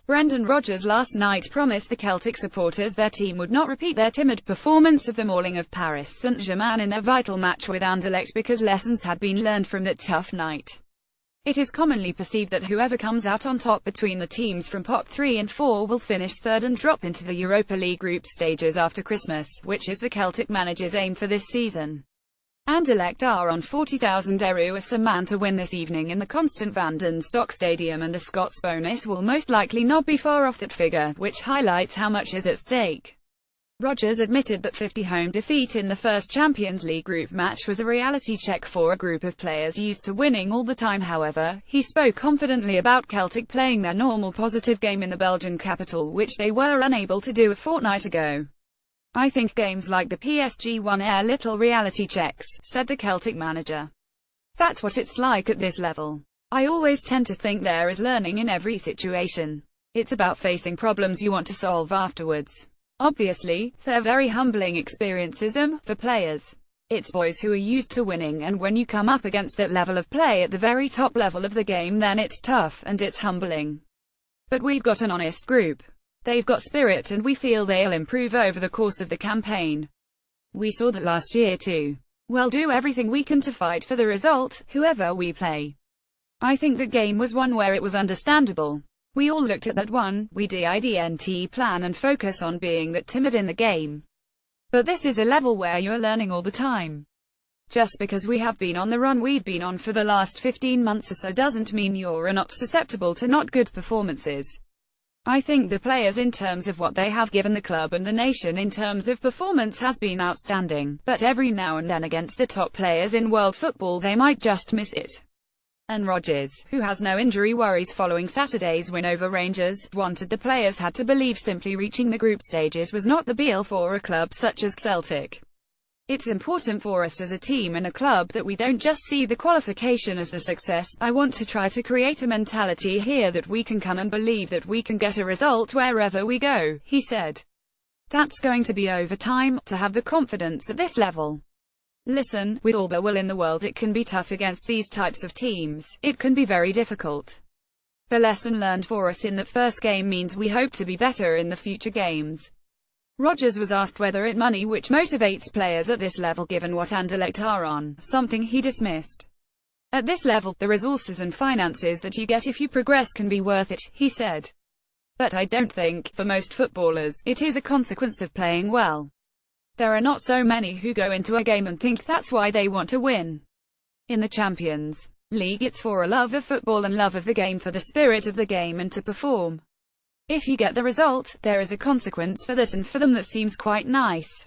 Brendan Rodgers last night promised the Celtic supporters their team would not repeat their timid performance of the mauling of Paris St Germain in their vital match with Anderlecht because lessons had been learned from that tough night. It is commonly perceived that whoever comes out on top between the teams from pot 3 and 4 will finish third and drop into the Europa League group stages after Christmas, which is the Celtic manager's aim for this season. Anderlecht are on €40,000 to win this evening in the Constant van den Stock Stadium, and the Scots bonus will most likely not be far off that figure, which highlights how much is at stake. Rodgers admitted that 50 home defeat in the first Champions League group match was a reality check for a group of players used to winning all the time. However, he spoke confidently about Celtic playing their normal positive game in the Belgian capital, which they were unable to do a fortnight ago. "I think games like the PSG one are little reality checks," said the Celtic manager. "That's what it's like at this level. I always tend to think there is learning in every situation. It's about facing problems you want to solve afterwards. Obviously, they're very humbling experiences for players. It's boys who are used to winning, and when you come up against that level of play at the very top level of the game, then it's tough, and it's humbling. But we've got an honest group. They've got spirit, and we feel they'll improve over the course of the campaign. We saw that last year too. We'll do everything we can to fight for the result, whoever we play. I think the game was one where it was understandable. We all looked at that one, we didn't plan and focus on being that timid in the game. But this is a level where you're learning all the time. Just because we have been on the run we've been on for the last 15 months or so doesn't mean you're not susceptible to not good performances. I think the players in terms of what they have given the club and the nation in terms of performance has been outstanding, but every now and then against the top players in world football they might just miss it." And Rodgers, who has no injury worries following Saturday's win over Rangers, wanted the players had to believe simply reaching the group stages was not the be-all for a club such as Celtic. "It's important for us as a team and a club that we don't just see the qualification as the success. I want to try to create a mentality here that we can come and believe that we can get a result wherever we go," he said. "That's going to be over time, to have the confidence at this level. Listen, with all the will in the world it can be tough against these types of teams. It can be very difficult. The lesson learned for us in that first game means we hope to be better in the future games." Rodgers was asked whether it money which motivates players at this level given what Anderlecht are on, something he dismissed. "At this level, the resources and finances that you get if you progress can be worth it," he said. "But I don't think, for most footballers, it is a consequence of playing well. There are not so many who go into a game and think that's why they want to win. In the Champions League it's for a love of football and love of the game, for the spirit of the game and to perform. If you get the result, there is a consequence for that, and for them that seems quite nice.